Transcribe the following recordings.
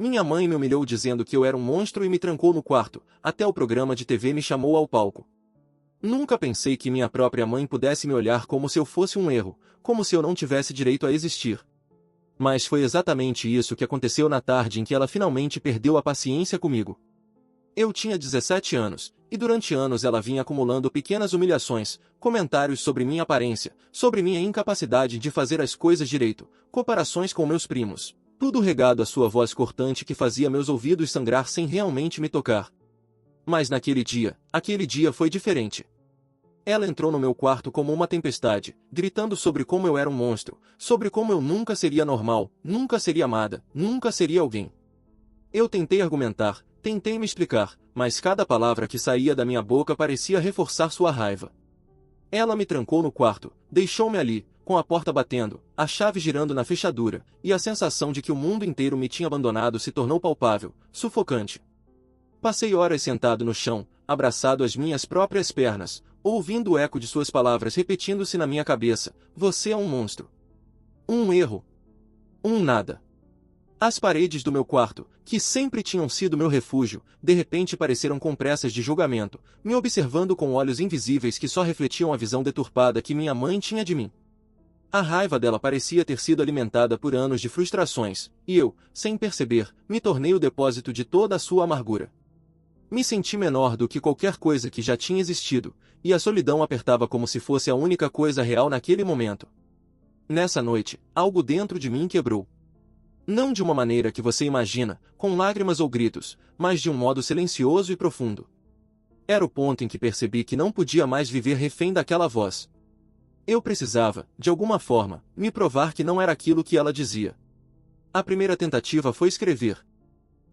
Minha mãe me humilhou dizendo que eu era um monstro e me trancou no quarto, até o programa de TV me chamou ao palco. Nunca pensei que minha própria mãe pudesse me olhar como se eu fosse um erro, como se eu não tivesse direito a existir. Mas foi exatamente isso que aconteceu na tarde em que ela finalmente perdeu a paciência comigo. Eu tinha 17 anos, e durante anos ela vinha acumulando pequenas humilhações, comentários sobre minha aparência, sobre minha incapacidade de fazer as coisas direito, comparações com meus primos. Tudo regado à sua voz cortante que fazia meus ouvidos sangrar sem realmente me tocar. Mas aquele dia foi diferente. Ela entrou no meu quarto como uma tempestade, gritando sobre como eu era um monstro, sobre como eu nunca seria normal, nunca seria amada, nunca seria alguém. Eu tentei argumentar, tentei me explicar, mas cada palavra que saía da minha boca parecia reforçar sua raiva. Ela me trancou no quarto, deixou-me ali, com a porta batendo, a chave girando na fechadura, e a sensação de que o mundo inteiro me tinha abandonado se tornou palpável, sufocante. Passei horas sentado no chão, abraçado às minhas próprias pernas, ouvindo o eco de suas palavras repetindo-se na minha cabeça: você é um monstro. Um erro. Um nada. As paredes do meu quarto, que sempre tinham sido meu refúgio, de repente pareceram compressas de julgamento, me observando com olhos invisíveis que só refletiam a visão deturpada que minha mãe tinha de mim. A raiva dela parecia ter sido alimentada por anos de frustrações, e eu, sem perceber, me tornei o depósito de toda a sua amargura. Me senti menor do que qualquer coisa que já tinha existido, e a solidão apertava como se fosse a única coisa real naquele momento. Nessa noite, algo dentro de mim quebrou. Não de uma maneira que você imagina, com lágrimas ou gritos, mas de um modo silencioso e profundo. Era o ponto em que percebi que não podia mais viver refém daquela voz. Eu precisava, de alguma forma, me provar que não era aquilo que ela dizia. A primeira tentativa foi escrever.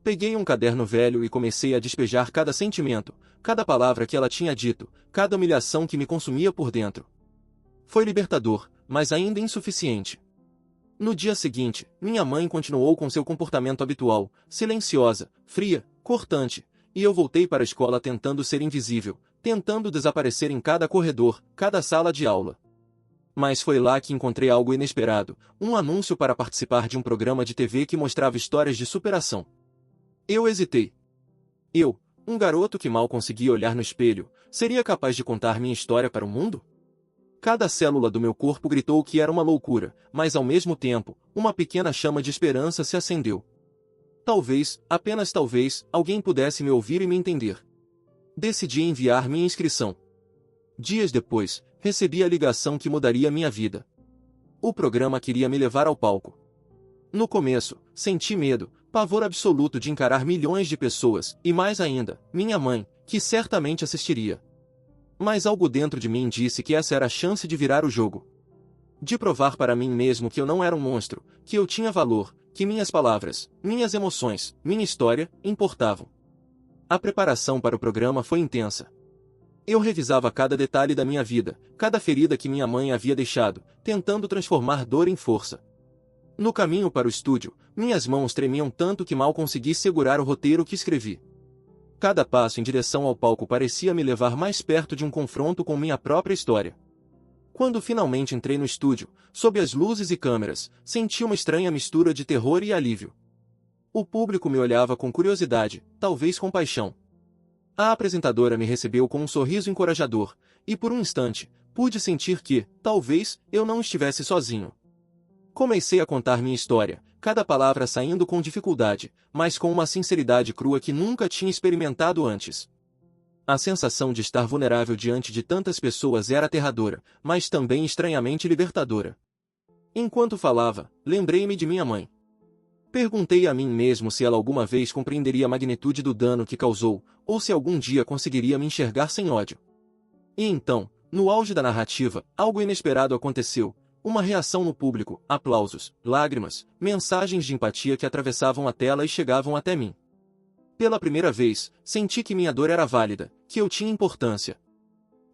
Peguei um caderno velho e comecei a despejar cada sentimento, cada palavra que ela tinha dito, cada humilhação que me consumia por dentro. Foi libertador, mas ainda insuficiente. No dia seguinte, minha mãe continuou com seu comportamento habitual, silenciosa, fria, cortante, e eu voltei para a escola tentando ser invisível, tentando desaparecer em cada corredor, cada sala de aula. Mas foi lá que encontrei algo inesperado, um anúncio para participar de um programa de TV que mostrava histórias de superação. Eu hesitei. Eu, um garoto que mal conseguia olhar no espelho, seria capaz de contar minha história para o mundo? Cada célula do meu corpo gritou que era uma loucura, mas ao mesmo tempo, uma pequena chama de esperança se acendeu. Talvez, apenas talvez, alguém pudesse me ouvir e me entender. Decidi enviar minha inscrição. Dias depois, recebi a ligação que mudaria minha vida. O programa queria me levar ao palco. No começo, senti medo, pavor absoluto de encarar milhões de pessoas, e mais ainda, minha mãe, que certamente assistiria. Mas algo dentro de mim disse que essa era a chance de virar o jogo. De provar para mim mesmo que eu não era um monstro, que eu tinha valor, que minhas palavras, minhas emoções, minha história, importavam. A preparação para o programa foi intensa. Eu revisava cada detalhe da minha vida, cada ferida que minha mãe havia deixado, tentando transformar dor em força. No caminho para o estúdio, minhas mãos tremiam tanto que mal consegui segurar o roteiro que escrevi. Cada passo em direção ao palco parecia me levar mais perto de um confronto com minha própria história. Quando finalmente entrei no estúdio, sob as luzes e câmeras, senti uma estranha mistura de terror e alívio. O público me olhava com curiosidade, talvez com paixão. A apresentadora me recebeu com um sorriso encorajador, e por um instante, pude sentir que, talvez, eu não estivesse sozinho. Comecei a contar minha história, cada palavra saindo com dificuldade, mas com uma sinceridade crua que nunca tinha experimentado antes. A sensação de estar vulnerável diante de tantas pessoas era aterradora, mas também estranhamente libertadora. Enquanto falava, lembrei-me de minha mãe. Perguntei a mim mesmo se ela alguma vez compreenderia a magnitude do dano que causou, ou se algum dia conseguiria me enxergar sem ódio. E então, no auge da narrativa, algo inesperado aconteceu. Uma reação no público, aplausos, lágrimas, mensagens de empatia que atravessavam a tela e chegavam até mim. Pela primeira vez, senti que minha dor era válida, que eu tinha importância.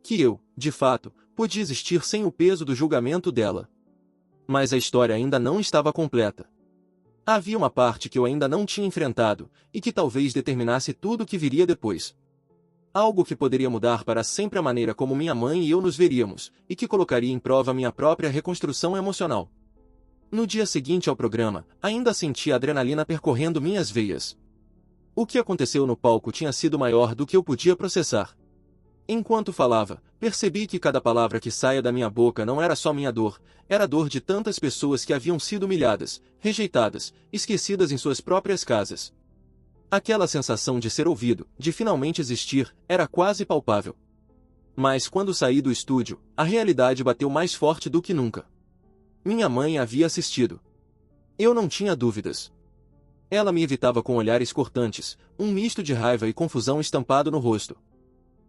Que eu, de fato, podia existir sem o peso do julgamento dela. Mas a história ainda não estava completa. Havia uma parte que eu ainda não tinha enfrentado, e que talvez determinasse tudo o que viria depois. Algo que poderia mudar para sempre a maneira como minha mãe e eu nos veríamos, e que colocaria em prova minha própria reconstrução emocional. No dia seguinte ao programa, ainda sentia a adrenalina percorrendo minhas veias. O que aconteceu no palco tinha sido maior do que eu podia processar. Enquanto falava, percebi que cada palavra que saía da minha boca não era só minha dor, era a dor de tantas pessoas que haviam sido humilhadas, rejeitadas, esquecidas em suas próprias casas. Aquela sensação de ser ouvido, de finalmente existir, era quase palpável. Mas quando saí do estúdio, a realidade bateu mais forte do que nunca. Minha mãe havia assistido. Eu não tinha dúvidas. Ela me evitava com olhares cortantes, um misto de raiva e confusão estampado no rosto.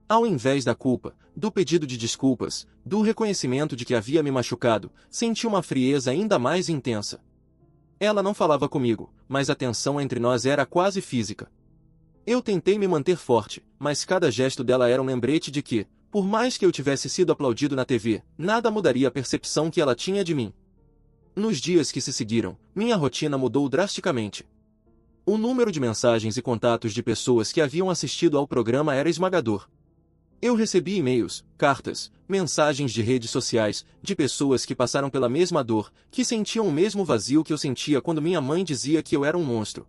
Ao invés da culpa, do pedido de desculpas, do reconhecimento de que havia me machucado, senti uma frieza ainda mais intensa. Ela não falava comigo, mas a tensão entre nós era quase física. Eu tentei me manter forte, mas cada gesto dela era um lembrete de que, por mais que eu tivesse sido aplaudido na TV, nada mudaria a percepção que ela tinha de mim. Nos dias que se seguiram, minha rotina mudou drasticamente. O número de mensagens e contatos de pessoas que haviam assistido ao programa era esmagador. Eu recebi e-mails, cartas, mensagens de redes sociais, de pessoas que passaram pela mesma dor, que sentiam o mesmo vazio que eu sentia quando minha mãe dizia que eu era um monstro.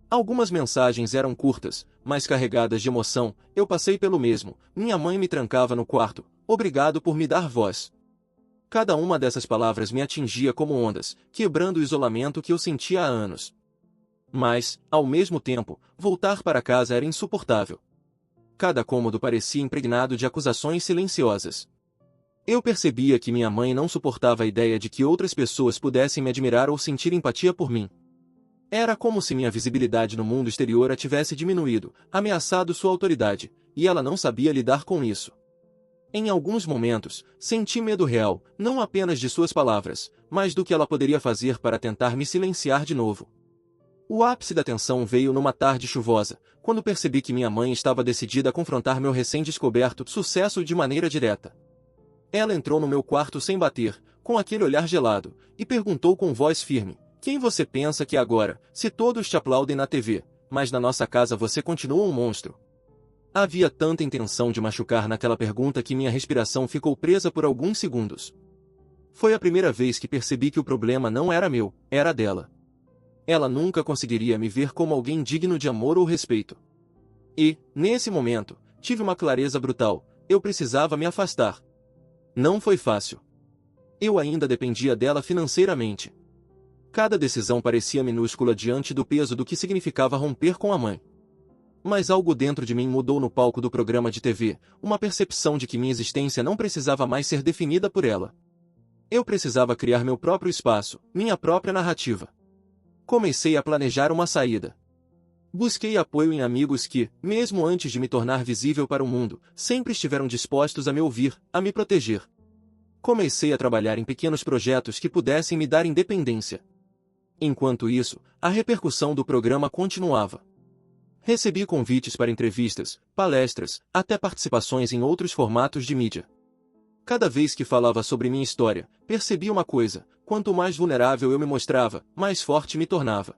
Algumas mensagens eram curtas, mas carregadas de emoção. Eu passei pelo mesmo. Minha mãe me trancava no quarto. Obrigado por me dar voz. Cada uma dessas palavras me atingia como ondas, quebrando o isolamento que eu sentia há anos. Mas, ao mesmo tempo, voltar para casa era insuportável. Cada cômodo parecia impregnado de acusações silenciosas. Eu percebia que minha mãe não suportava a ideia de que outras pessoas pudessem me admirar ou sentir empatia por mim. Era como se minha visibilidade no mundo exterior a tivesse diminuído, ameaçado sua autoridade, e ela não sabia lidar com isso. Em alguns momentos, senti medo real, não apenas de suas palavras, mas do que ela poderia fazer para tentar me silenciar de novo. O ápice da tensão veio numa tarde chuvosa, quando percebi que minha mãe estava decidida a confrontar meu recém-descoberto sucesso de maneira direta. Ela entrou no meu quarto sem bater, com aquele olhar gelado, e perguntou com voz firme: "Quem você pensa que é agora, se todos te aplaudem na TV, mas na nossa casa você continua um monstro?" Havia tanta intenção de machucar naquela pergunta que minha respiração ficou presa por alguns segundos. Foi a primeira vez que percebi que o problema não era meu, era dela. Ela nunca conseguiria me ver como alguém digno de amor ou respeito. E, nesse momento, tive uma clareza brutal: eu precisava me afastar. Não foi fácil. Eu ainda dependia dela financeiramente. Cada decisão parecia minúscula diante do peso do que significava romper com a mãe. Mas algo dentro de mim mudou no palco do programa de TV, uma percepção de que minha existência não precisava mais ser definida por ela. Eu precisava criar meu próprio espaço, minha própria narrativa. Comecei a planejar uma saída. Busquei apoio em amigos que, mesmo antes de me tornar visível para o mundo, sempre estiveram dispostos a me ouvir, a me proteger. Comecei a trabalhar em pequenos projetos que pudessem me dar independência. Enquanto isso, a repercussão do programa continuava. Recebi convites para entrevistas, palestras, até participações em outros formatos de mídia. Cada vez que falava sobre minha história, percebi uma coisa: quanto mais vulnerável eu me mostrava, mais forte me tornava.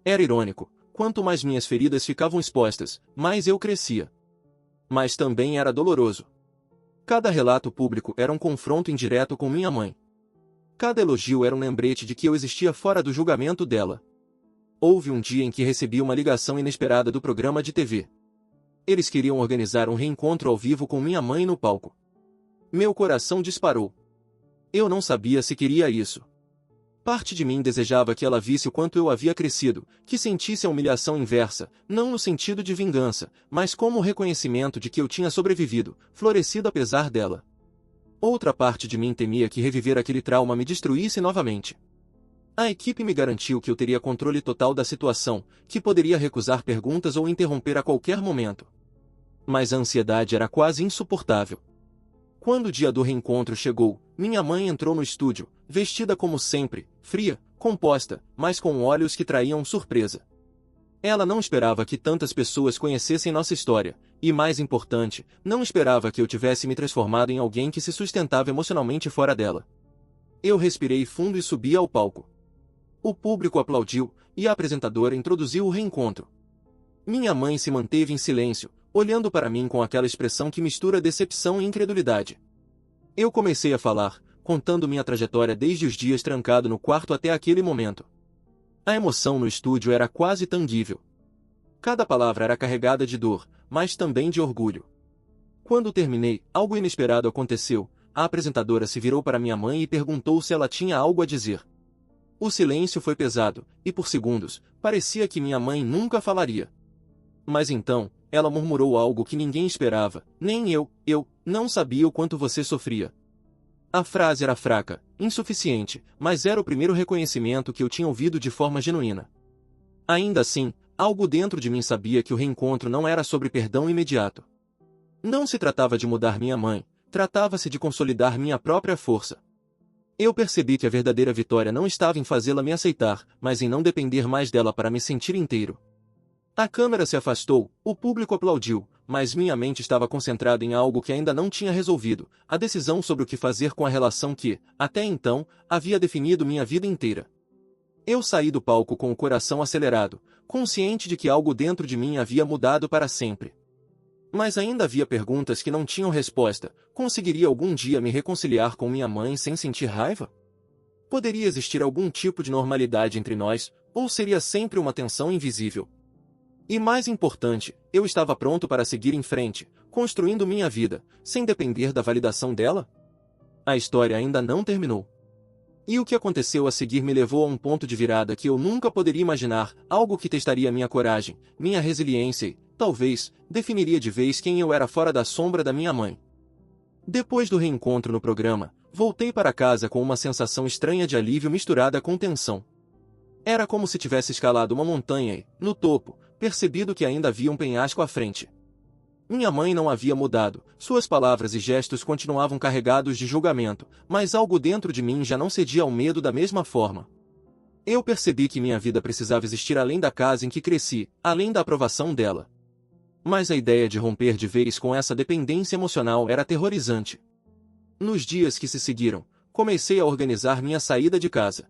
Era irônico, quanto mais minhas feridas ficavam expostas, mais eu crescia. Mas também era doloroso. Cada relato público era um confronto indireto com minha mãe. Cada elogio era um lembrete de que eu existia fora do julgamento dela. Houve um dia em que recebi uma ligação inesperada do programa de TV. Eles queriam organizar um reencontro ao vivo com minha mãe no palco. Meu coração disparou. Eu não sabia se queria isso. Parte de mim desejava que ela visse o quanto eu havia crescido, que sentisse a humilhação inversa, não no sentido de vingança, mas como reconhecimento de que eu tinha sobrevivido, florescido apesar dela. Outra parte de mim temia que reviver aquele trauma me destruísse novamente. A equipe me garantiu que eu teria controle total da situação, que poderia recusar perguntas ou interromper a qualquer momento. Mas a ansiedade era quase insuportável. Quando o dia do reencontro chegou, minha mãe entrou no estúdio, vestida como sempre, fria, composta, mas com olhos que traíam surpresa. Ela não esperava que tantas pessoas conhecessem nossa história, e mais importante, não esperava que eu tivesse me transformado em alguém que se sustentava emocionalmente fora dela. Eu respirei fundo e subi ao palco. O público aplaudiu, e a apresentadora introduziu o reencontro. Minha mãe se manteve em silêncio, olhando para mim com aquela expressão que mistura decepção e incredulidade. Eu comecei a falar, contando minha trajetória desde os dias trancado no quarto até aquele momento. A emoção no estúdio era quase tangível. Cada palavra era carregada de dor, mas também de orgulho. Quando terminei, algo inesperado aconteceu. A apresentadora se virou para minha mãe e perguntou se ela tinha algo a dizer. O silêncio foi pesado, e por segundos, parecia que minha mãe nunca falaria. Mas então, ela murmurou algo que ninguém esperava, nem eu não sabia o quanto você sofria. A frase era fraca, insuficiente, mas era o primeiro reconhecimento que eu tinha ouvido de forma genuína. Ainda assim, algo dentro de mim sabia que o reencontro não era sobre perdão imediato. Não se tratava de mudar minha mãe, tratava-se de consolidar minha própria força. Eu percebi que a verdadeira vitória não estava em fazê-la me aceitar, mas em não depender mais dela para me sentir inteiro. A câmera se afastou, o público aplaudiu, mas minha mente estava concentrada em algo que ainda não tinha resolvido, a decisão sobre o que fazer com a relação que, até então, havia definido minha vida inteira. Eu saí do palco com o coração acelerado, consciente de que algo dentro de mim havia mudado para sempre. Mas ainda havia perguntas que não tinham resposta. Conseguiria algum dia me reconciliar com minha mãe sem sentir raiva? Poderia existir algum tipo de normalidade entre nós, ou seria sempre uma tensão invisível? E mais importante, eu estava pronto para seguir em frente, construindo minha vida, sem depender da validação dela? A história ainda não terminou. E o que aconteceu a seguir me levou a um ponto de virada que eu nunca poderia imaginar, algo que testaria minha coragem, minha resiliência e, talvez, definiria de vez quem eu era fora da sombra da minha mãe. Depois do reencontro no programa, voltei para casa com uma sensação estranha de alívio misturada com tensão. Era como se tivesse escalado uma montanha e, no topo, percebido que ainda havia um penhasco à frente. Minha mãe não havia mudado, suas palavras e gestos continuavam carregados de julgamento, mas algo dentro de mim já não cedia ao medo da mesma forma. Eu percebi que minha vida precisava existir além da casa em que cresci, além da aprovação dela. Mas a ideia de romper de vez com essa dependência emocional era aterrorizante. Nos dias que se seguiram, comecei a organizar minha saída de casa.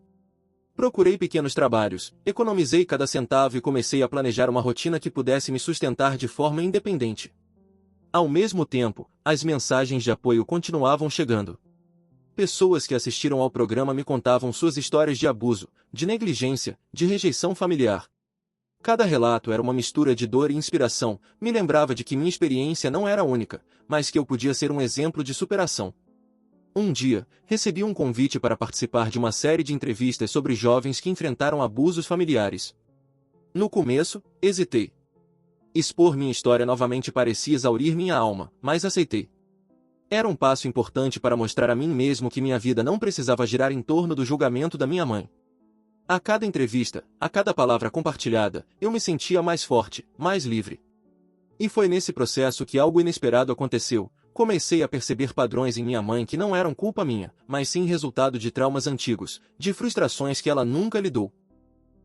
Procurei pequenos trabalhos, economizei cada centavo e comecei a planejar uma rotina que pudesse me sustentar de forma independente. Ao mesmo tempo, as mensagens de apoio continuavam chegando. Pessoas que assistiram ao programa me contavam suas histórias de abuso, de negligência, de rejeição familiar. Cada relato era uma mistura de dor e inspiração, me lembrava de que minha experiência não era única, mas que eu podia ser um exemplo de superação. Um dia, recebi um convite para participar de uma série de entrevistas sobre jovens que enfrentaram abusos familiares. No começo, hesitei. Expor minha história novamente parecia exaurir minha alma, mas aceitei. Era um passo importante para mostrar a mim mesmo que minha vida não precisava girar em torno do julgamento da minha mãe. A cada entrevista, a cada palavra compartilhada, eu me sentia mais forte, mais livre. E foi nesse processo que algo inesperado aconteceu. Comecei a perceber padrões em minha mãe que não eram culpa minha, mas sim resultado de traumas antigos, de frustrações que ela nunca lidou.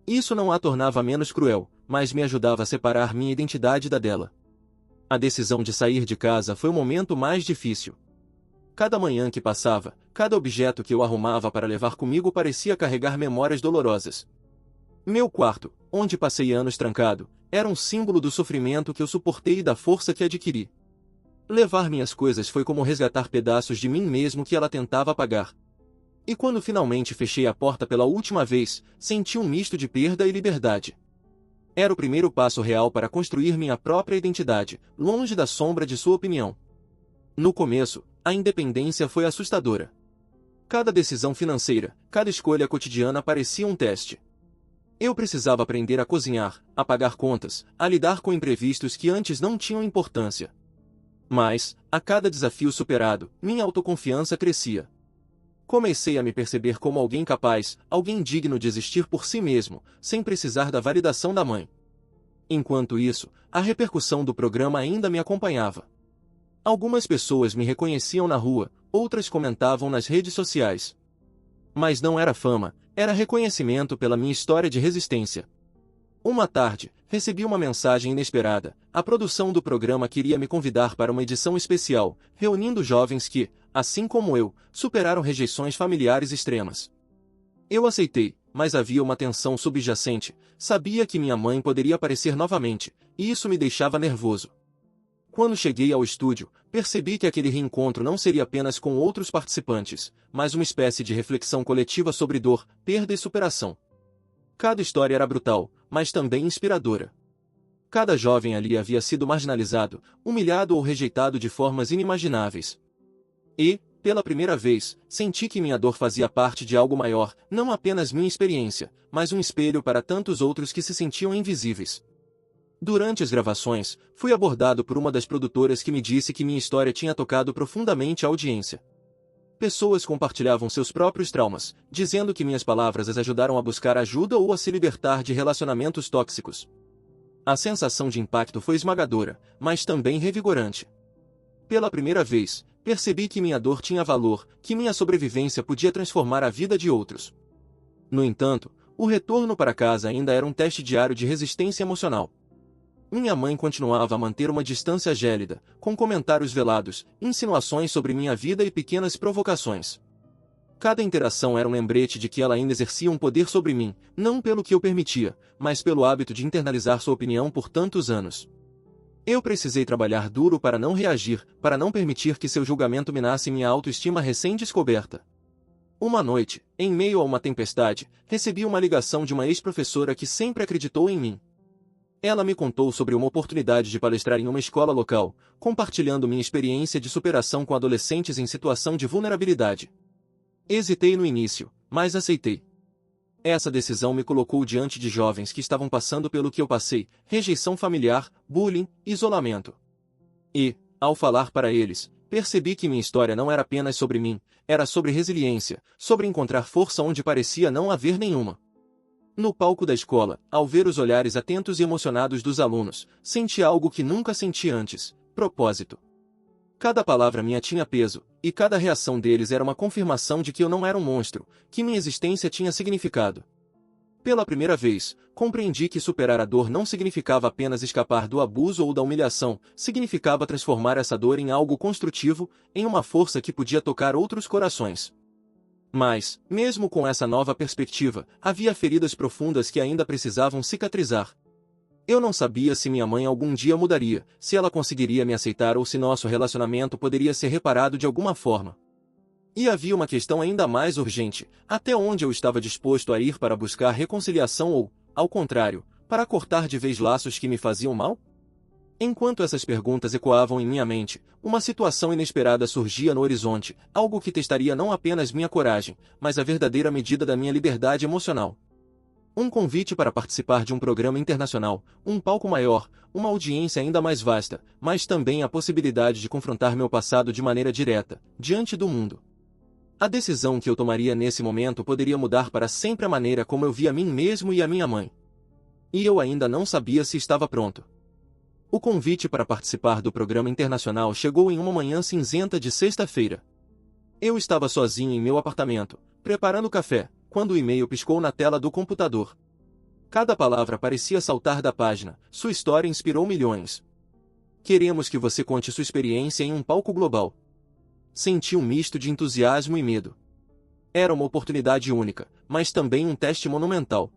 Isso não a tornava menos cruel, mas me ajudava a separar minha identidade da dela. A decisão de sair de casa foi o momento mais difícil. Cada manhã que passava, cada objeto que eu arrumava para levar comigo parecia carregar memórias dolorosas. Meu quarto, onde passei anos trancado, era um símbolo do sofrimento que eu suportei e da força que adquiri. Levar minhas coisas foi como resgatar pedaços de mim mesmo que ela tentava apagar. E quando finalmente fechei a porta pela última vez, senti um misto de perda e liberdade. Era o primeiro passo real para construir minha própria identidade, longe da sombra de sua opinião. No começo, a independência foi assustadora. Cada decisão financeira, cada escolha cotidiana parecia um teste. Eu precisava aprender a cozinhar, a pagar contas, a lidar com imprevistos que antes não tinham importância. Mas, a cada desafio superado, minha autoconfiança crescia. Comecei a me perceber como alguém capaz, alguém digno de existir por si mesmo, sem precisar da validação da mãe. Enquanto isso, a repercussão do programa ainda me acompanhava. Algumas pessoas me reconheciam na rua, outras comentavam nas redes sociais. Mas não era fama, era reconhecimento pela minha história de resistência. Uma tarde, recebi uma mensagem inesperada. A produção do programa queria me convidar para uma edição especial, reunindo jovens que, assim como eu, superaram rejeições familiares extremas. Eu aceitei, mas havia uma tensão subjacente. Sabia que minha mãe poderia aparecer novamente, e isso me deixava nervoso. Quando cheguei ao estúdio, percebi que aquele reencontro não seria apenas com outros participantes, mas uma espécie de reflexão coletiva sobre dor, perda e superação. Cada história era brutal, mas também inspiradora. Cada jovem ali havia sido marginalizado, humilhado ou rejeitado de formas inimagináveis. E, pela primeira vez, senti que minha dor fazia parte de algo maior, não apenas minha experiência, mas um espelho para tantos outros que se sentiam invisíveis. Durante as gravações, fui abordado por uma das produtoras que me disse que minha história tinha tocado profundamente a audiência. Pessoas compartilhavam seus próprios traumas, dizendo que minhas palavras as ajudaram a buscar ajuda ou a se libertar de relacionamentos tóxicos. A sensação de impacto foi esmagadora, mas também revigorante. Pela primeira vez, percebi que minha dor tinha valor, que minha sobrevivência podia transformar a vida de outros. No entanto, o retorno para casa ainda era um teste diário de resistência emocional. Minha mãe continuava a manter uma distância gélida, com comentários velados, insinuações sobre minha vida e pequenas provocações. Cada interação era um lembrete de que ela ainda exercia um poder sobre mim, não pelo que eu permitia, mas pelo hábito de internalizar sua opinião por tantos anos. Eu precisei trabalhar duro para não reagir, para não permitir que seu julgamento minasse minha autoestima recém-descoberta. Uma noite, em meio a uma tempestade, recebi uma ligação de uma ex-professora que sempre acreditou em mim. Ela me contou sobre uma oportunidade de palestrar em uma escola local, compartilhando minha experiência de superação com adolescentes em situação de vulnerabilidade. Hesitei no início, mas aceitei. Essa decisão me colocou diante de jovens que estavam passando pelo que eu passei, rejeição familiar, bullying, isolamento. E, ao falar para eles, percebi que minha história não era apenas sobre mim, era sobre resiliência, sobre encontrar força onde parecia não haver nenhuma. No palco da escola, ao ver os olhares atentos e emocionados dos alunos, senti algo que nunca senti antes: propósito. Cada palavra minha tinha peso, e cada reação deles era uma confirmação de que eu não era um monstro, que minha existência tinha significado. Pela primeira vez, compreendi que superar a dor não significava apenas escapar do abuso ou da humilhação, significava transformar essa dor em algo construtivo, em uma força que podia tocar outros corações. Mas, mesmo com essa nova perspectiva, havia feridas profundas que ainda precisavam cicatrizar. Eu não sabia se minha mãe algum dia mudaria, se ela conseguiria me aceitar ou se nosso relacionamento poderia ser reparado de alguma forma. E havia uma questão ainda mais urgente: até onde eu estava disposto a ir para buscar reconciliação ou, ao contrário, para cortar de vez laços que me faziam mal? Enquanto essas perguntas ecoavam em minha mente, uma situação inesperada surgia no horizonte, algo que testaria não apenas minha coragem, mas a verdadeira medida da minha liberdade emocional. Um convite para participar de um programa internacional, um palco maior, uma audiência ainda mais vasta, mas também a possibilidade de confrontar meu passado de maneira direta, diante do mundo. A decisão que eu tomaria nesse momento poderia mudar para sempre a maneira como eu via a mim mesmo e a minha mãe. E eu ainda não sabia se estava pronto. O convite para participar do programa internacional chegou em uma manhã cinzenta de sexta-feira. Eu estava sozinho em meu apartamento, preparando café, quando o e-mail piscou na tela do computador. Cada palavra parecia saltar da página: sua história inspirou milhões. Queremos que você conte sua experiência em um palco global. Senti um misto de entusiasmo e medo. Era uma oportunidade única, mas também um teste monumental.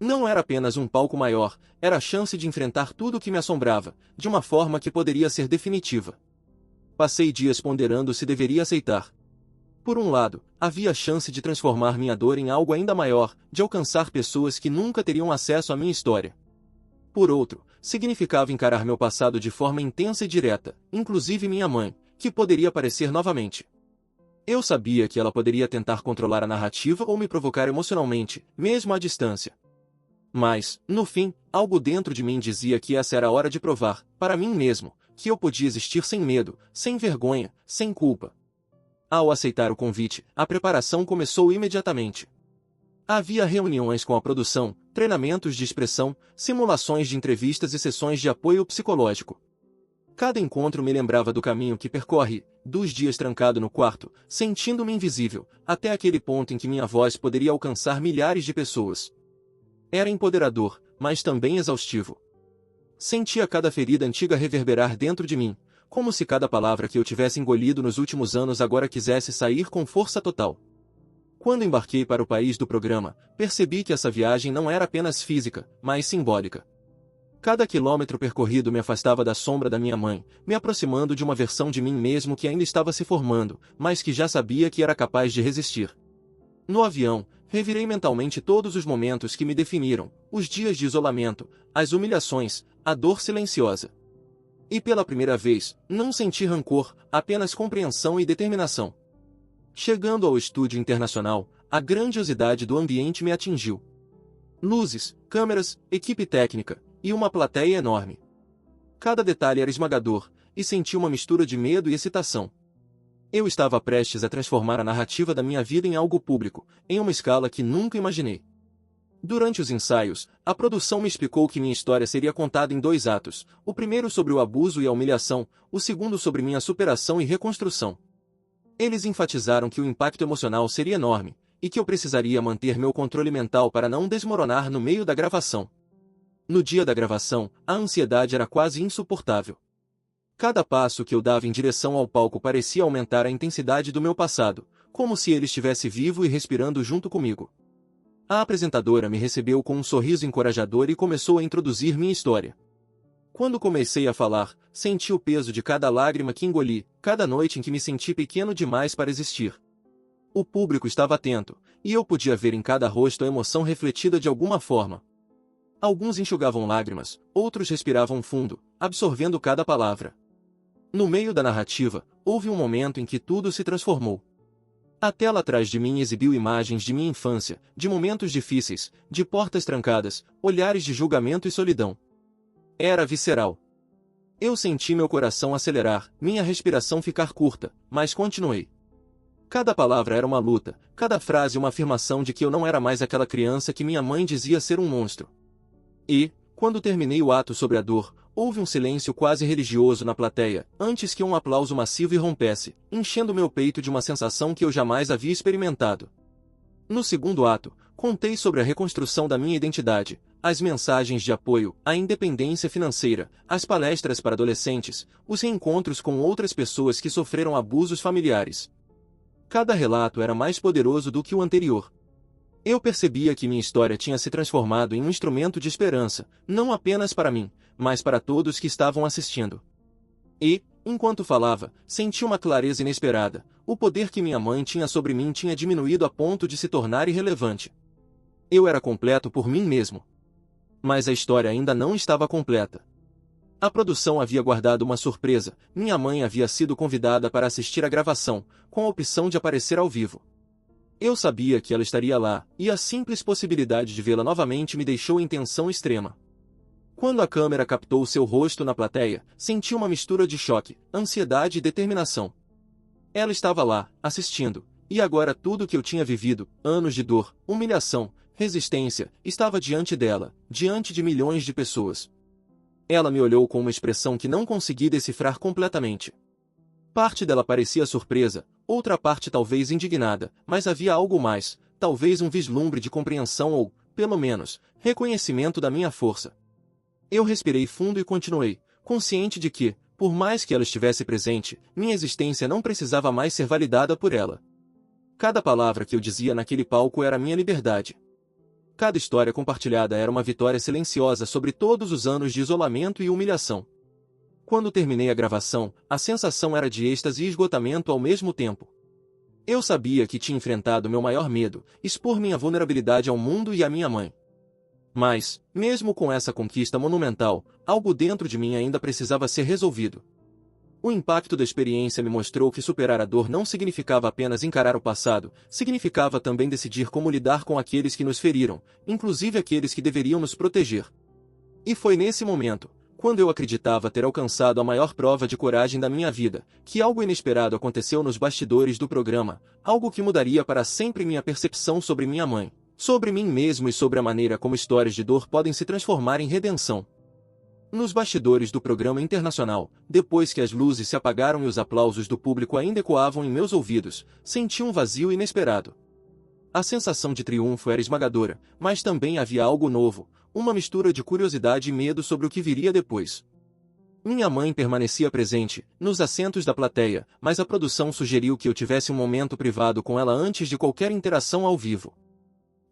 Não era apenas um palco maior, era a chance de enfrentar tudo o que me assombrava, de uma forma que poderia ser definitiva. Passei dias ponderando se deveria aceitar. Por um lado, havia a chance de transformar minha dor em algo ainda maior, de alcançar pessoas que nunca teriam acesso à minha história. Por outro, significava encarar meu passado de forma intensa e direta, inclusive minha mãe, que poderia aparecer novamente. Eu sabia que ela poderia tentar controlar a narrativa ou me provocar emocionalmente, mesmo à distância. Mas, no fim, algo dentro de mim dizia que essa era a hora de provar, para mim mesmo, que eu podia existir sem medo, sem vergonha, sem culpa. Ao aceitar o convite, a preparação começou imediatamente. Havia reuniões com a produção, treinamentos de expressão, simulações de entrevistas e sessões de apoio psicológico. Cada encontro me lembrava do caminho que percorre, dos dias trancado no quarto, sentindo-me invisível, até aquele ponto em que minha voz poderia alcançar milhares de pessoas. Era empoderador, mas também exaustivo. Sentia cada ferida antiga reverberar dentro de mim, como se cada palavra que eu tivesse engolido nos últimos anos agora quisesse sair com força total. Quando embarquei para o país do programa, percebi que essa viagem não era apenas física, mas simbólica. Cada quilômetro percorrido me afastava da sombra da minha mãe, me aproximando de uma versão de mim mesmo que ainda estava se formando, mas que já sabia que era capaz de resistir. No avião, revirei mentalmente todos os momentos que me definiram, os dias de isolamento, as humilhações, a dor silenciosa. E pela primeira vez, não senti rancor, apenas compreensão e determinação. Chegando ao estúdio internacional, a grandiosidade do ambiente me atingiu. Luzes, câmeras, equipe técnica, e uma plateia enorme. Cada detalhe era esmagador, e senti uma mistura de medo e excitação. Eu estava prestes a transformar a narrativa da minha vida em algo público, em uma escala que nunca imaginei. Durante os ensaios, a produção me explicou que minha história seria contada em 2 atos, o primeiro sobre o abuso e a humilhação, o segundo sobre minha superação e reconstrução. Eles enfatizaram que o impacto emocional seria enorme, e que eu precisaria manter meu controle mental para não desmoronar no meio da gravação. No dia da gravação, a ansiedade era quase insuportável. Cada passo que eu dava em direção ao palco parecia aumentar a intensidade do meu passado, como se ele estivesse vivo e respirando junto comigo. A apresentadora me recebeu com um sorriso encorajador e começou a introduzir minha história. Quando comecei a falar, senti o peso de cada lágrima que engoli, cada noite em que me senti pequeno demais para existir. O público estava atento, e eu podia ver em cada rosto a emoção refletida de alguma forma. Alguns enxugavam lágrimas, outros respiravam fundo, absorvendo cada palavra. No meio da narrativa, houve um momento em que tudo se transformou. A tela atrás de mim exibiu imagens de minha infância, de momentos difíceis, de portas trancadas, olhares de julgamento e solidão. Era visceral. Eu senti meu coração acelerar, minha respiração ficar curta, mas continuei. Cada palavra era uma luta, cada frase uma afirmação de que eu não era mais aquela criança que minha mãe dizia ser um monstro. E, quando terminei o ato sobre a dor, houve um silêncio quase religioso na plateia, antes que um aplauso massivo irrompesse, enchendo meu peito de uma sensação que eu jamais havia experimentado. No segundo ato, contei sobre a reconstrução da minha identidade, as mensagens de apoio, a independência financeira, as palestras para adolescentes, os reencontros com outras pessoas que sofreram abusos familiares. Cada relato era mais poderoso do que o anterior. Eu percebia que minha história tinha se transformado em um instrumento de esperança, não apenas para mim, mas para todos que estavam assistindo. E, enquanto falava, senti uma clareza inesperada. O poder que minha mãe tinha sobre mim tinha diminuído a ponto de se tornar irrelevante. Eu era completo por mim mesmo. Mas a história ainda não estava completa. A produção havia guardado uma surpresa. Minha mãe havia sido convidada para assistir à gravação, com a opção de aparecer ao vivo. Eu sabia que ela estaria lá, e a simples possibilidade de vê-la novamente me deixou em tensão extrema. Quando a câmera captou seu rosto na plateia, senti uma mistura de choque, ansiedade e determinação. Ela estava lá, assistindo, e agora tudo o que eu tinha vivido, anos de dor, humilhação, resistência, estava diante dela, diante de milhões de pessoas. Ela me olhou com uma expressão que não consegui decifrar completamente. Parte dela parecia surpresa, outra parte talvez indignada, mas havia algo mais, talvez um vislumbre de compreensão ou, pelo menos, reconhecimento da minha força. Eu respirei fundo e continuei, consciente de que, por mais que ela estivesse presente, minha existência não precisava mais ser validada por ela. Cada palavra que eu dizia naquele palco era minha liberdade. Cada história compartilhada era uma vitória silenciosa sobre todos os anos de isolamento e humilhação. Quando terminei a gravação, a sensação era de êxtase e esgotamento ao mesmo tempo. Eu sabia que tinha enfrentado meu maior medo, expor minha vulnerabilidade ao mundo e à minha mãe. Mas, mesmo com essa conquista monumental, algo dentro de mim ainda precisava ser resolvido. O impacto da experiência me mostrou que superar a dor não significava apenas encarar o passado, significava também decidir como lidar com aqueles que nos feriram, inclusive aqueles que deveriam nos proteger. E foi nesse momento, quando eu acreditava ter alcançado a maior prova de coragem da minha vida, que algo inesperado aconteceu nos bastidores do programa, algo que mudaria para sempre minha percepção sobre minha mãe, sobre mim mesmo e sobre a maneira como histórias de dor podem se transformar em redenção. Nos bastidores do programa internacional, depois que as luzes se apagaram e os aplausos do público ainda ecoavam em meus ouvidos, senti um vazio inesperado. A sensação de triunfo era esmagadora, mas também havia algo novo, uma mistura de curiosidade e medo sobre o que viria depois. Minha mãe permanecia presente, nos assentos da plateia, mas a produção sugeriu que eu tivesse um momento privado com ela antes de qualquer interação ao vivo.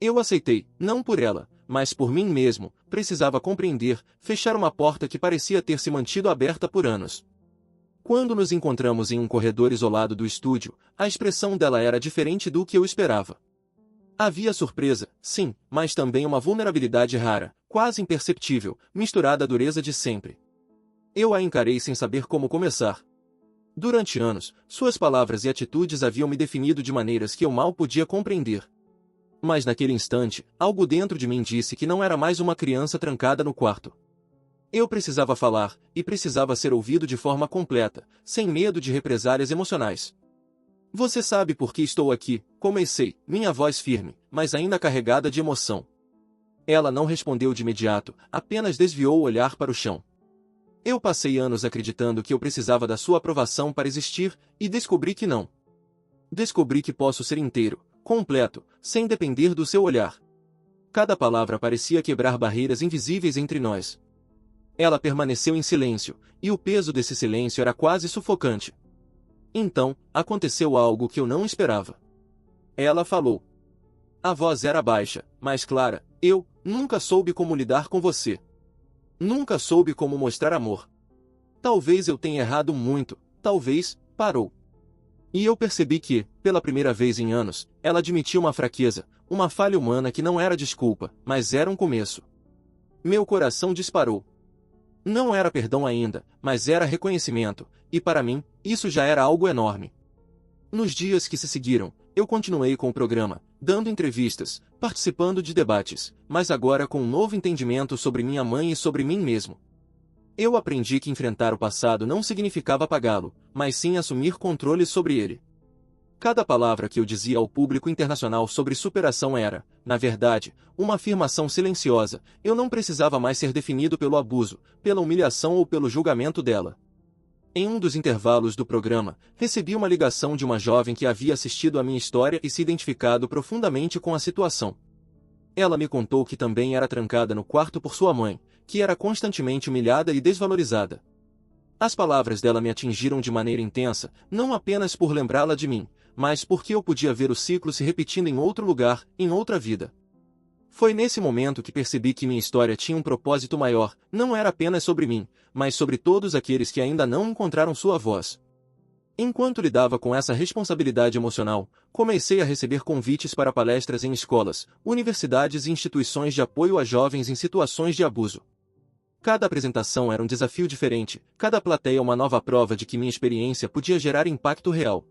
Eu aceitei, não por ela, mas por mim mesmo. Precisava compreender, fechar uma porta que parecia ter se mantido aberta por anos. Quando nos encontramos em um corredor isolado do estúdio, a expressão dela era diferente do que eu esperava. Havia surpresa, sim, mas também uma vulnerabilidade rara, quase imperceptível, misturada à dureza de sempre. Eu a encarei sem saber como começar. Durante anos, suas palavras e atitudes haviam me definido de maneiras que eu mal podia compreender. Mas naquele instante, algo dentro de mim disse que não era mais uma criança trancada no quarto. Eu precisava falar, e precisava ser ouvido de forma completa, sem medo de represálias emocionais. Você sabe por que estou aqui, comecei, minha voz firme, mas ainda carregada de emoção. Ela não respondeu de imediato, apenas desviou o olhar para o chão. Eu passei anos acreditando que eu precisava da sua aprovação para existir, e descobri que não. Descobri que posso ser inteiro, completo, sem depender do seu olhar. Cada palavra parecia quebrar barreiras invisíveis entre nós. Ela permaneceu em silêncio, e o peso desse silêncio era quase sufocante. Então, aconteceu algo que eu não esperava. Ela falou. A voz era baixa, mas clara. Eu nunca soube como lidar com você. Nunca soube como mostrar amor. Talvez eu tenha errado muito, talvez, parou. E eu percebi que, pela primeira vez em anos, ela admitia uma fraqueza, uma falha humana que não era desculpa, mas era um começo. Meu coração disparou. Não era perdão ainda, mas era reconhecimento, e para mim, isso já era algo enorme. Nos dias que se seguiram, eu continuei com o programa, dando entrevistas, participando de debates, mas agora com um novo entendimento sobre minha mãe e sobre mim mesmo. Eu aprendi que enfrentar o passado não significava apagá-lo, mas sim assumir controle sobre ele. Cada palavra que eu dizia ao público internacional sobre superação era, na verdade, uma afirmação silenciosa. Eu não precisava mais ser definido pelo abuso, pela humilhação ou pelo julgamento dela. Em um dos intervalos do programa, recebi uma ligação de uma jovem que havia assistido à minha história e se identificado profundamente com a situação. Ela me contou que também era trancada no quarto por sua mãe, que era constantemente humilhada e desvalorizada. As palavras dela me atingiram de maneira intensa, não apenas por lembrá-la de mim, mas porque eu podia ver o ciclo se repetindo em outro lugar, em outra vida. Foi nesse momento que percebi que minha história tinha um propósito maior, não era apenas sobre mim, mas sobre todos aqueles que ainda não encontraram sua voz. Enquanto lidava com essa responsabilidade emocional, comecei a receber convites para palestras em escolas, universidades e instituições de apoio a jovens em situações de abuso. Cada apresentação era um desafio diferente, cada plateia uma nova prova de que minha experiência podia gerar impacto real.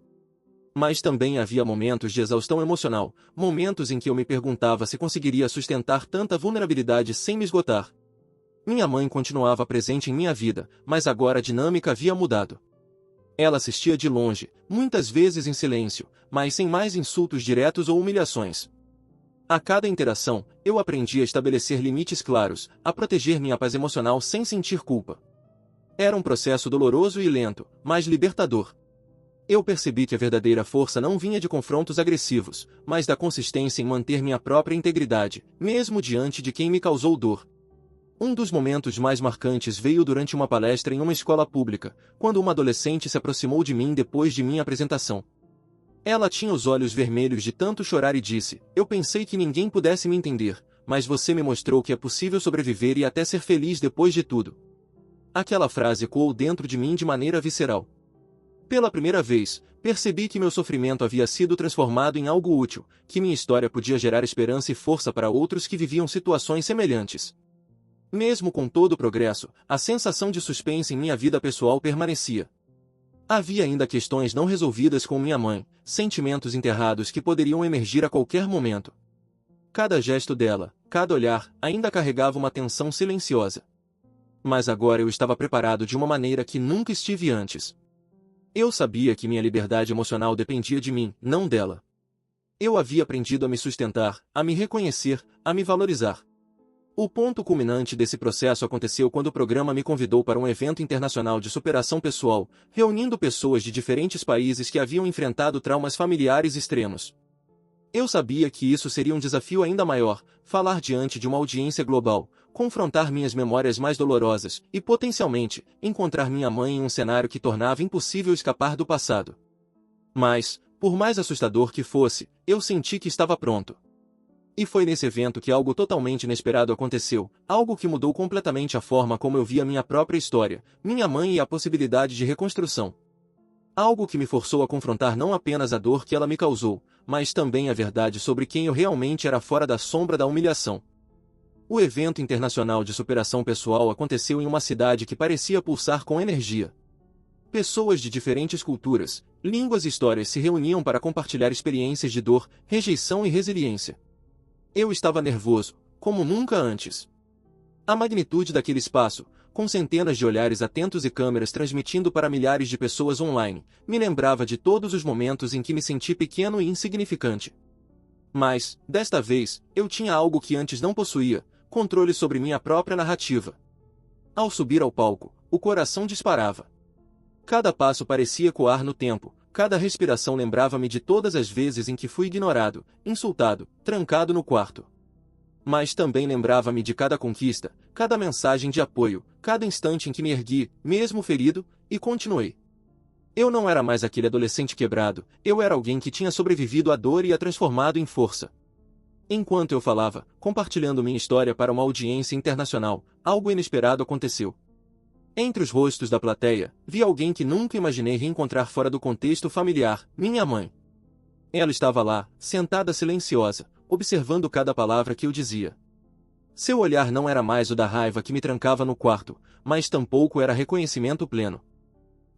Mas também havia momentos de exaustão emocional, momentos em que eu me perguntava se conseguiria sustentar tanta vulnerabilidade sem me esgotar. Minha mãe continuava presente em minha vida, mas agora a dinâmica havia mudado. Ela assistia de longe, muitas vezes em silêncio, mas sem mais insultos diretos ou humilhações. A cada interação, eu aprendi a estabelecer limites claros, a proteger minha paz emocional sem sentir culpa. Era um processo doloroso e lento, mas libertador. Eu percebi que a verdadeira força não vinha de confrontos agressivos, mas da consistência em manter minha própria integridade, mesmo diante de quem me causou dor. Um dos momentos mais marcantes veio durante uma palestra em uma escola pública, quando uma adolescente se aproximou de mim depois de minha apresentação. Ela tinha os olhos vermelhos de tanto chorar e disse: "Eu pensei que ninguém pudesse me entender, mas você me mostrou que é possível sobreviver e até ser feliz depois de tudo." Aquela frase ecoou dentro de mim de maneira visceral. Pela primeira vez, percebi que meu sofrimento havia sido transformado em algo útil, que minha história podia gerar esperança e força para outros que viviam situações semelhantes. Mesmo com todo o progresso, a sensação de suspense em minha vida pessoal permanecia. Havia ainda questões não resolvidas com minha mãe, sentimentos enterrados que poderiam emergir a qualquer momento. Cada gesto dela, cada olhar, ainda carregava uma tensão silenciosa. Mas agora eu estava preparado de uma maneira que nunca estive antes. Eu sabia que minha liberdade emocional dependia de mim, não dela. Eu havia aprendido a me sustentar, a me reconhecer, a me valorizar. O ponto culminante desse processo aconteceu quando o programa me convidou para um evento internacional de superação pessoal, reunindo pessoas de diferentes países que haviam enfrentado traumas familiares extremos. Eu sabia que isso seria um desafio ainda maior, falar diante de uma audiência global, confrontar minhas memórias mais dolorosas e, potencialmente, encontrar minha mãe em um cenário que tornava impossível escapar do passado. Mas, por mais assustador que fosse, eu senti que estava pronto. E foi nesse evento que algo totalmente inesperado aconteceu, algo que mudou completamente a forma como eu via minha própria história, minha mãe e a possibilidade de reconstrução. Algo que me forçou a confrontar não apenas a dor que ela me causou, mas também a verdade sobre quem eu realmente era fora da sombra da humilhação. O evento internacional de superação pessoal aconteceu em uma cidade que parecia pulsar com energia. Pessoas de diferentes culturas, línguas e histórias se reuniam para compartilhar experiências de dor, rejeição e resiliência. Eu estava nervoso, como nunca antes. A magnitude daquele espaço, com centenas de olhares atentos e câmeras transmitindo para milhares de pessoas online, me lembrava de todos os momentos em que me senti pequeno e insignificante. Mas, desta vez, eu tinha algo que antes não possuía: controle sobre minha própria narrativa. Ao subir ao palco, o coração disparava. Cada passo parecia ecoar no tempo, cada respiração lembrava-me de todas as vezes em que fui ignorado, insultado, trancado no quarto. Mas também lembrava-me de cada conquista, cada mensagem de apoio, cada instante em que me ergui, mesmo ferido, e continuei. Eu não era mais aquele adolescente quebrado, eu era alguém que tinha sobrevivido à dor e a transformado em força. Enquanto eu falava, compartilhando minha história para uma audiência internacional, algo inesperado aconteceu. Entre os rostos da plateia, vi alguém que nunca imaginei reencontrar fora do contexto familiar, minha mãe. Ela estava lá, sentada silenciosa, observando cada palavra que eu dizia. Seu olhar não era mais o da raiva que me trancava no quarto, mas tampouco era reconhecimento pleno.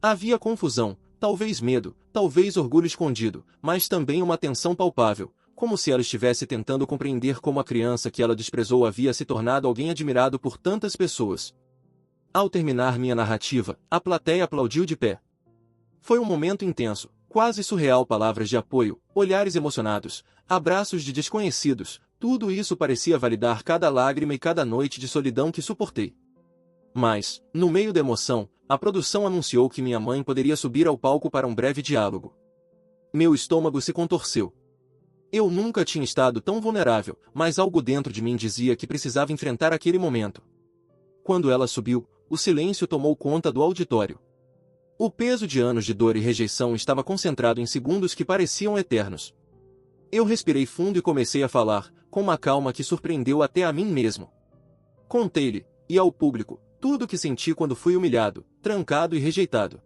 Havia confusão, talvez medo, talvez orgulho escondido, mas também uma tensão palpável, como se ela estivesse tentando compreender como a criança que ela desprezou havia se tornado alguém admirado por tantas pessoas. Ao terminar minha narrativa, a plateia aplaudiu de pé. Foi um momento intenso, quase surreal. Palavras de apoio, olhares emocionados, abraços de desconhecidos, tudo isso parecia validar cada lágrima e cada noite de solidão que suportei. Mas, no meio da emoção, a produção anunciou que minha mãe poderia subir ao palco para um breve diálogo. Meu estômago se contorceu. Eu nunca tinha estado tão vulnerável, mas algo dentro de mim dizia que precisava enfrentar aquele momento. Quando ela subiu, o silêncio tomou conta do auditório. O peso de anos de dor e rejeição estava concentrado em segundos que pareciam eternos. Eu respirei fundo e comecei a falar, com uma calma que surpreendeu até a mim mesmo. Contei-lhe, e ao público, tudo o que senti quando fui humilhado, trancado e rejeitado.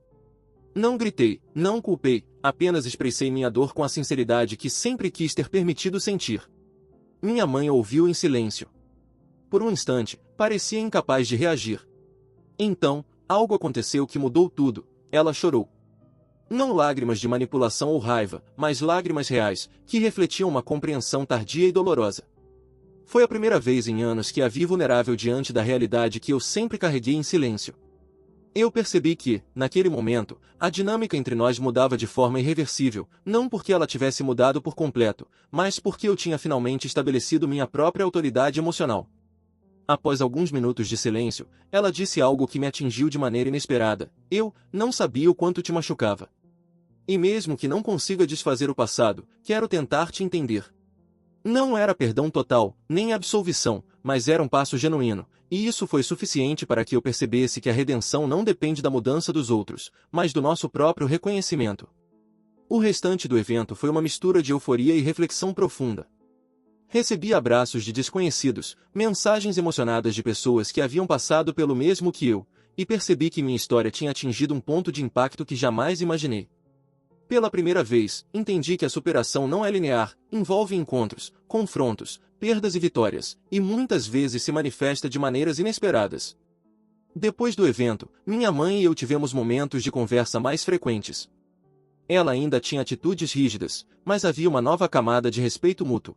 Não gritei, não culpei, apenas expressei minha dor com a sinceridade que sempre quis ter permitido sentir. Minha mãe ouviu em silêncio. Por um instante, parecia incapaz de reagir. Então, algo aconteceu que mudou tudo. Ela chorou. Não lágrimas de manipulação ou raiva, mas lágrimas reais, que refletiam uma compreensão tardia e dolorosa. Foi a primeira vez em anos que a vi vulnerável diante da realidade que eu sempre carreguei em silêncio. Eu percebi que, naquele momento, a dinâmica entre nós mudava de forma irreversível, não porque ela tivesse mudado por completo, mas porque eu tinha finalmente estabelecido minha própria autoridade emocional. Após alguns minutos de silêncio, ela disse algo que me atingiu de maneira inesperada. Eu não sabia o quanto te machucava. E mesmo que não consiga desfazer o passado, quero tentar te entender. Não era perdão total, nem absolvição, mas era um passo genuíno, e isso foi suficiente para que eu percebesse que a redenção não depende da mudança dos outros, mas do nosso próprio reconhecimento. O restante do evento foi uma mistura de euforia e reflexão profunda. Recebi abraços de desconhecidos, mensagens emocionadas de pessoas que haviam passado pelo mesmo que eu, e percebi que minha história tinha atingido um ponto de impacto que jamais imaginei. Pela primeira vez, entendi que a superação não é linear, envolve encontros, confrontos, perdas e vitórias, e muitas vezes se manifesta de maneiras inesperadas. Depois do evento, minha mãe e eu tivemos momentos de conversa mais frequentes. Ela ainda tinha atitudes rígidas, mas havia uma nova camada de respeito mútuo.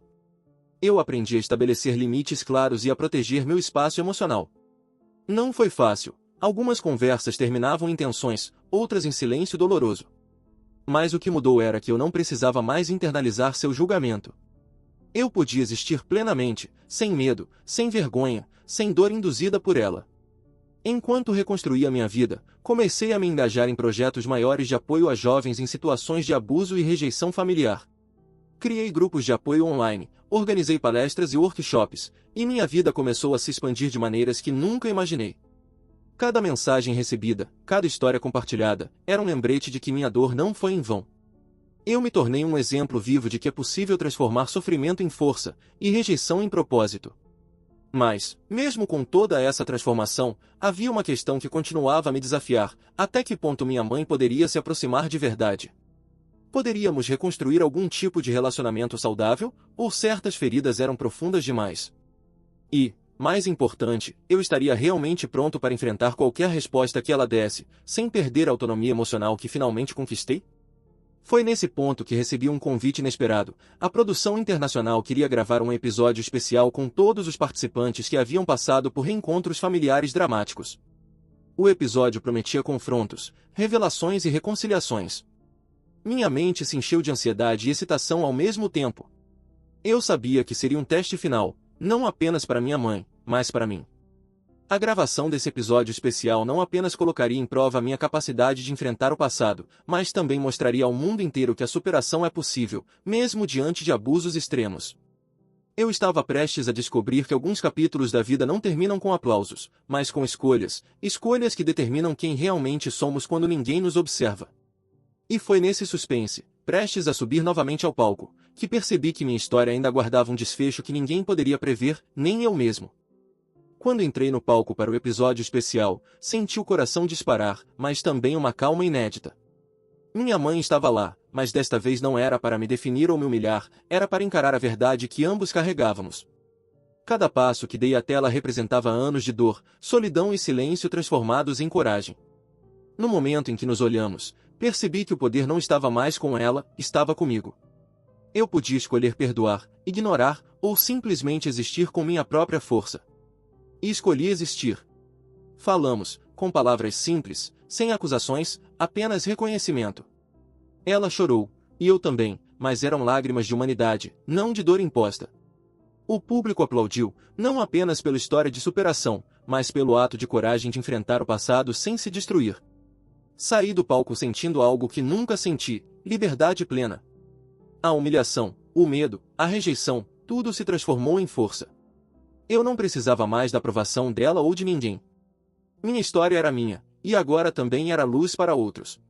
Eu aprendi a estabelecer limites claros e a proteger meu espaço emocional. Não foi fácil. Algumas conversas terminavam em tensões, outras em silêncio doloroso. Mas o que mudou era que eu não precisava mais internalizar seu julgamento. Eu podia existir plenamente, sem medo, sem vergonha, sem dor induzida por ela. Enquanto reconstruía minha vida, comecei a me engajar em projetos maiores de apoio a jovens em situações de abuso e rejeição familiar. Criei grupos de apoio online, organizei palestras e workshops, e minha vida começou a se expandir de maneiras que nunca imaginei. Cada mensagem recebida, cada história compartilhada, era um lembrete de que minha dor não foi em vão. Eu me tornei um exemplo vivo de que é possível transformar sofrimento em força e rejeição em propósito. Mas, mesmo com toda essa transformação, havia uma questão que continuava a me desafiar: até que ponto minha mãe poderia se aproximar de verdade? Poderíamos reconstruir algum tipo de relacionamento saudável, ou certas feridas eram profundas demais? E, mais importante, eu estaria realmente pronto para enfrentar qualquer resposta que ela desse, sem perder a autonomia emocional que finalmente conquistei? Foi nesse ponto que recebi um convite inesperado. A produção internacional queria gravar um episódio especial com todos os participantes que haviam passado por reencontros familiares dramáticos. O episódio prometia confrontos, revelações e reconciliações. Minha mente se encheu de ansiedade e excitação ao mesmo tempo. Eu sabia que seria um teste final, não apenas para minha mãe, mas para mim. A gravação desse episódio especial não apenas colocaria em prova a minha capacidade de enfrentar o passado, mas também mostraria ao mundo inteiro que a superação é possível, mesmo diante de abusos extremos. Eu estava prestes a descobrir que alguns capítulos da vida não terminam com aplausos, mas com escolhas, escolhas que determinam quem realmente somos quando ninguém nos observa. E foi nesse suspense, prestes a subir novamente ao palco, que percebi que minha história ainda guardava um desfecho que ninguém poderia prever, nem eu mesmo. Quando entrei no palco para o episódio especial, senti o coração disparar, mas também uma calma inédita. Minha mãe estava lá, mas desta vez não era para me definir ou me humilhar, era para encarar a verdade que ambos carregávamos. Cada passo que dei até ela representava anos de dor, solidão e silêncio transformados em coragem. No momento em que nos olhamos, percebi que o poder não estava mais com ela, estava comigo. Eu podia escolher perdoar, ignorar, ou simplesmente existir com minha própria força. E escolhi existir. Falamos, com palavras simples, sem acusações, apenas reconhecimento. Ela chorou, e eu também, mas eram lágrimas de humanidade, não de dor imposta. O público aplaudiu, não apenas pela história de superação, mas pelo ato de coragem de enfrentar o passado sem se destruir. Saí do palco sentindo algo que nunca senti: liberdade plena. A humilhação, o medo, a rejeição, tudo se transformou em força. Eu não precisava mais da aprovação dela ou de ninguém. Minha história era minha, e agora também era luz para outros.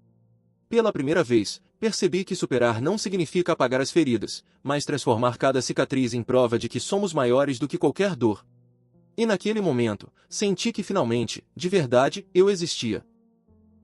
Pela primeira vez, percebi que superar não significa apagar as feridas, mas transformar cada cicatriz em prova de que somos maiores do que qualquer dor. E naquele momento, senti que finalmente, de verdade, eu existia.